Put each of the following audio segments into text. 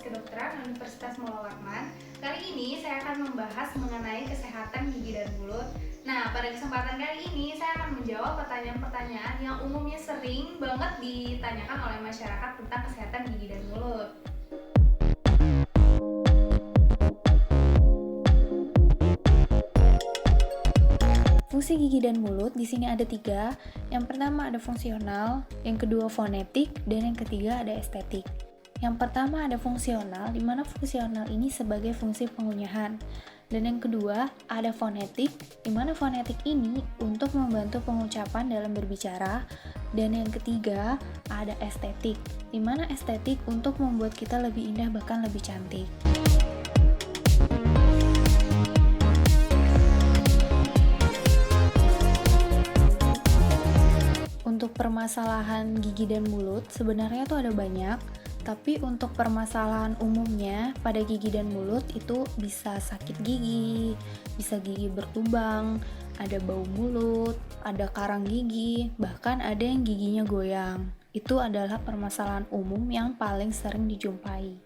Kedokteran Universitas Mulla Warman. Kali ini saya akan membahas mengenai kesehatan gigi dan mulut. Nah, pada kesempatan kali ini saya akan menjawab pertanyaan-pertanyaan yang umumnya sering banget ditanyakan oleh masyarakat tentang kesehatan gigi dan mulut. Fungsi gigi dan mulut di sini ada 3. Yang pertama ada fungsional, yang kedua fonetik, dan yang ketiga ada estetik. Yang pertama ada fungsional, di mana fungsional ini sebagai fungsi pengunyahan. Dan yang kedua ada fonetik, di mana fonetik ini untuk membantu pengucapan dalam berbicara. Dan yang ketiga ada estetik, di mana estetik untuk membuat kita lebih indah bahkan lebih cantik. Untuk permasalahan gigi dan mulut sebenarnya itu ada banyak, tapi untuk permasalahan umumnya pada gigi dan mulut itu bisa sakit gigi, bisa gigi berlubang, ada bau mulut, ada karang gigi, bahkan ada yang giginya goyang. Itu adalah permasalahan umum yang paling sering dijumpai.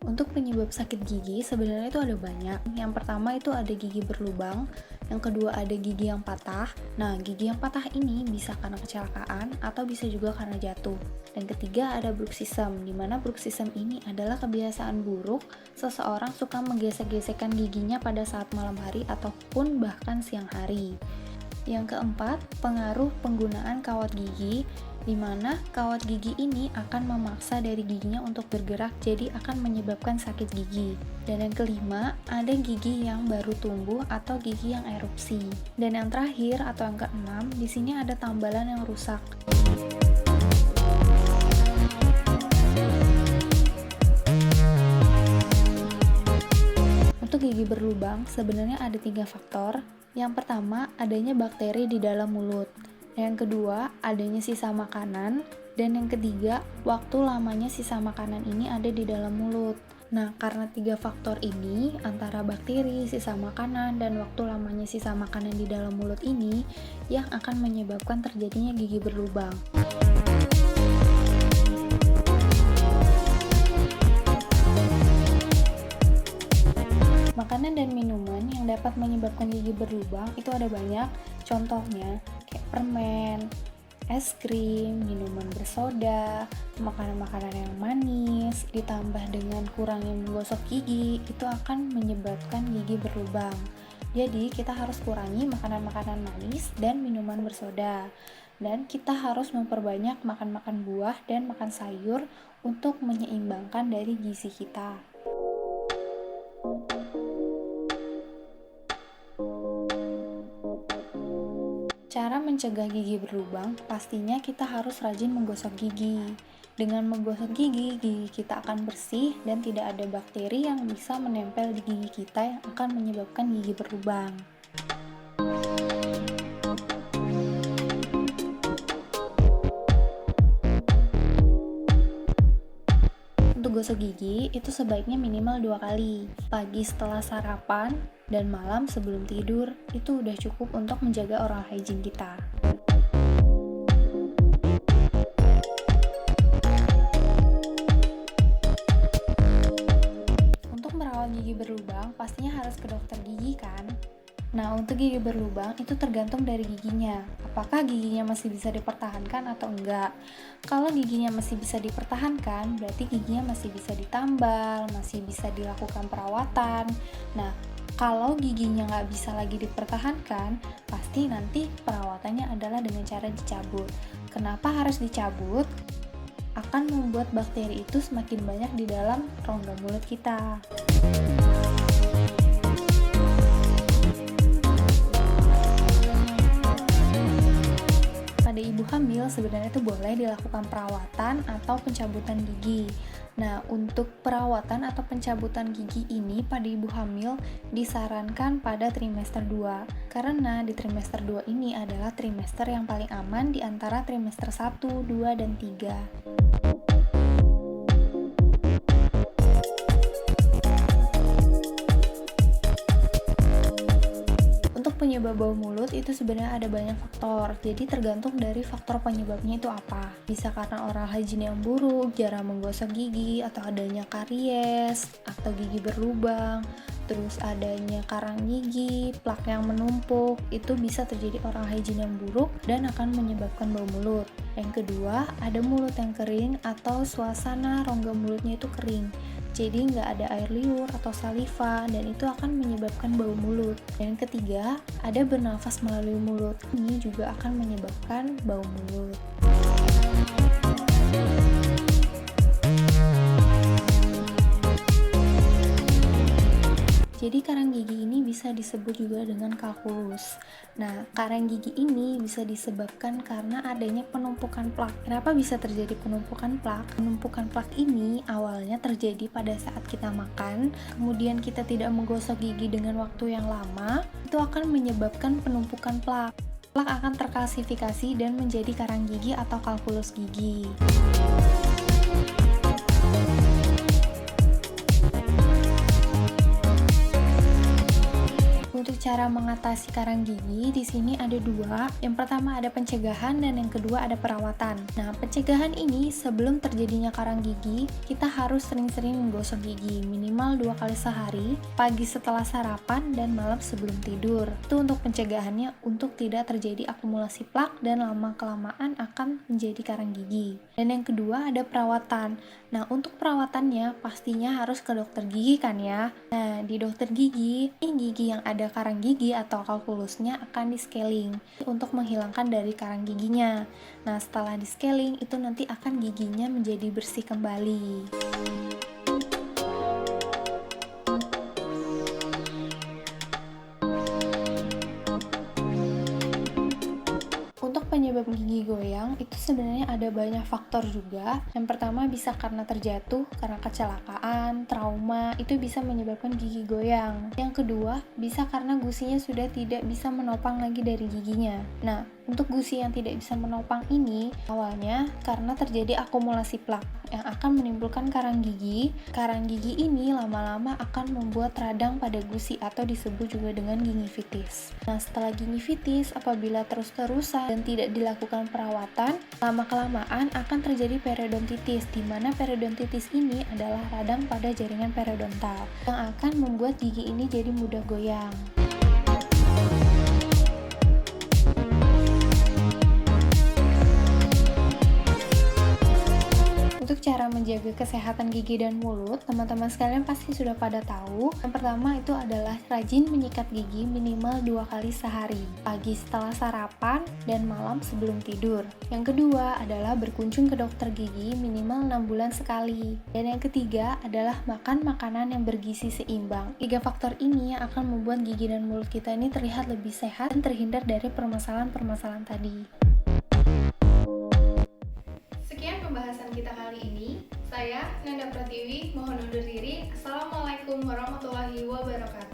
Untuk penyebab sakit gigi sebenarnya itu ada banyak. Yang pertama itu ada gigi berlubang, yang kedua ada gigi yang patah. Nah, gigi yang patah ini bisa karena kecelakaan atau bisa juga karena jatuh. Dan ketiga ada bruxism, di mana bruxism ini adalah kebiasaan buruk seseorang suka menggesek-gesekkan giginya pada saat malam hari ataupun bahkan siang hari. Yang keempat, pengaruh penggunaan kawat gigi, di mana kawat gigi ini akan memaksa dari giginya untuk bergerak, jadi akan menyebabkan sakit gigi. Dan yang kelima, ada gigi yang baru tumbuh atau gigi yang erupsi. Dan yang terakhir atau yang keenam, di sini ada tambalan yang rusak. Untuk gigi berlubang, sebenarnya ada 3 faktor. Yang pertama, adanya bakteri di dalam mulut. Yang kedua, adanya sisa makanan. Dan yang ketiga, waktu lamanya sisa makanan ini ada di dalam mulut. Nah, karena 3 faktor ini, antara bakteri, sisa makanan, dan waktu lamanya sisa makanan di dalam mulut ini, yang akan menyebabkan terjadinya gigi berlubang. Makanan dan minuman yang dapat menyebabkan gigi berlubang itu ada banyak. Contohnya kayak permen, es krim, minuman bersoda, makanan-makanan yang manis, ditambah dengan kurangnya menggosok gigi, itu akan menyebabkan gigi berlubang. Jadi kita harus kurangi makanan-makanan manis dan minuman bersoda. Dan kita harus memperbanyak makan buah dan makan sayur untuk menyeimbangkan dari gizi kita. Cara mencegah gigi berlubang, pastinya kita harus rajin menggosok gigi. Dengan menggosok gigi, gigi kita akan bersih dan tidak ada bakteri yang bisa menempel di gigi kita yang akan menyebabkan gigi berlubang. Untuk gosok gigi, itu sebaiknya minimal 2 kali. Pagi setelah sarapan, dan malam sebelum tidur, itu udah cukup untuk menjaga oral hygiene kita. Untuk merawat gigi berlubang, pastinya harus ke dokter gigi kan? Nah, untuk gigi berlubang itu tergantung dari giginya. Apakah giginya masih bisa dipertahankan atau enggak? Kalau giginya masih bisa dipertahankan, berarti giginya masih bisa ditambal, masih bisa dilakukan perawatan. Nah, kalau giginya nggak bisa lagi dipertahankan, pasti nanti perawatannya adalah dengan cara dicabut. Kenapa harus dicabut? Akan membuat bakteri itu semakin banyak di dalam rongga mulut kita. Pada ibu hamil sebenarnya itu boleh dilakukan perawatan atau pencabutan gigi. Nah, untuk perawatan atau pencabutan gigi ini pada ibu hamil disarankan pada trimester 2. Karena di trimester 2 ini adalah trimester yang paling aman di antara trimester 1, 2, dan 3. penyebab bau mulut itu sebenarnya ada banyak faktor, jadi tergantung dari faktor penyebabnya itu apa. Bisa karena oral hygiene yang buruk, jarang menggosok gigi, atau adanya karies, atau gigi berlubang, terus adanya karang gigi, plak yang menumpuk, itu bisa terjadi oral hygiene yang buruk dan akan menyebabkan bau mulut. Yang kedua, ada mulut yang kering atau suasana rongga mulutnya itu kering. Jadi nggak ada air liur atau saliva dan itu akan menyebabkan bau mulut. Dan yang ketiga, ada bernafas melalui mulut. Ini juga akan menyebabkan bau mulut. Jadi karang gigi ini bisa disebut juga dengan kalkulus. Nah, karang gigi ini bisa disebabkan karena adanya penumpukan plak. Kenapa bisa terjadi penumpukan plak? Penumpukan plak ini awalnya terjadi pada saat kita makan, kemudian kita tidak menggosok gigi dengan waktu yang lama, itu akan menyebabkan penumpukan plak. Plak akan terklasifikasi dan menjadi karang gigi atau kalkulus gigi. Untuk cara mengatasi karang gigi, di sini ada dua. Yang pertama ada pencegahan dan yang kedua ada perawatan. Nah, pencegahan ini sebelum terjadinya karang gigi, kita harus sering-sering menggosok gigi, minimal 2 kali sehari, pagi setelah sarapan dan malam sebelum tidur. Itu untuk pencegahannya untuk tidak terjadi akumulasi plak dan lama-kelamaan akan menjadi karang gigi. Dan yang kedua ada perawatan. Nah, untuk perawatannya pastinya harus ke dokter gigi kan ya. Nah, di dokter gigi, gigi yang ada karang gigi atau kalkulusnya akan di-scaling untuk menghilangkan dari karang giginya. Nah, setelah di-scaling itu nanti akan giginya menjadi bersih kembali. Untuk penyebab gigi goyang itu sebenarnya ada banyak faktor juga. Yang pertama bisa karena terjatuh, karena kecelakaan, trauma, itu bisa menyebabkan gigi goyang. Yang kedua bisa karena gusinya sudah tidak bisa menopang lagi dari giginya. Nah, untuk gusi yang tidak bisa menopang ini awalnya karena terjadi akumulasi plak yang akan menimbulkan karang gigi. Karang gigi ini lama-lama akan membuat radang pada gusi atau disebut juga dengan gingivitis. Nah, setelah gingivitis apabila terus-terusan dan tidak dilakukan perawatan, lama-kelamaan akan terjadi periodontitis, di mana periodontitis ini adalah radang pada jaringan periodontal yang akan membuat gigi ini jadi mudah goyang. Untuk cara menjaga kesehatan gigi dan mulut, teman-teman sekalian pasti sudah pada tahu. Yang pertama itu adalah rajin menyikat gigi minimal 2 kali sehari, pagi setelah sarapan dan malam sebelum tidur. Yang kedua adalah berkunjung ke dokter gigi minimal 6 bulan sekali. Dan yang ketiga adalah makan makanan yang bergizi seimbang. 3 faktor ini yang akan membuat gigi dan mulut kita ini terlihat lebih sehat dan terhindar dari permasalahan-permasalahan tadi. Sekian pembahasan kita kali ini. Saya, Nanda Pratiwi, mohon undur diri. Assalamualaikum warahmatullahi wabarakatuh.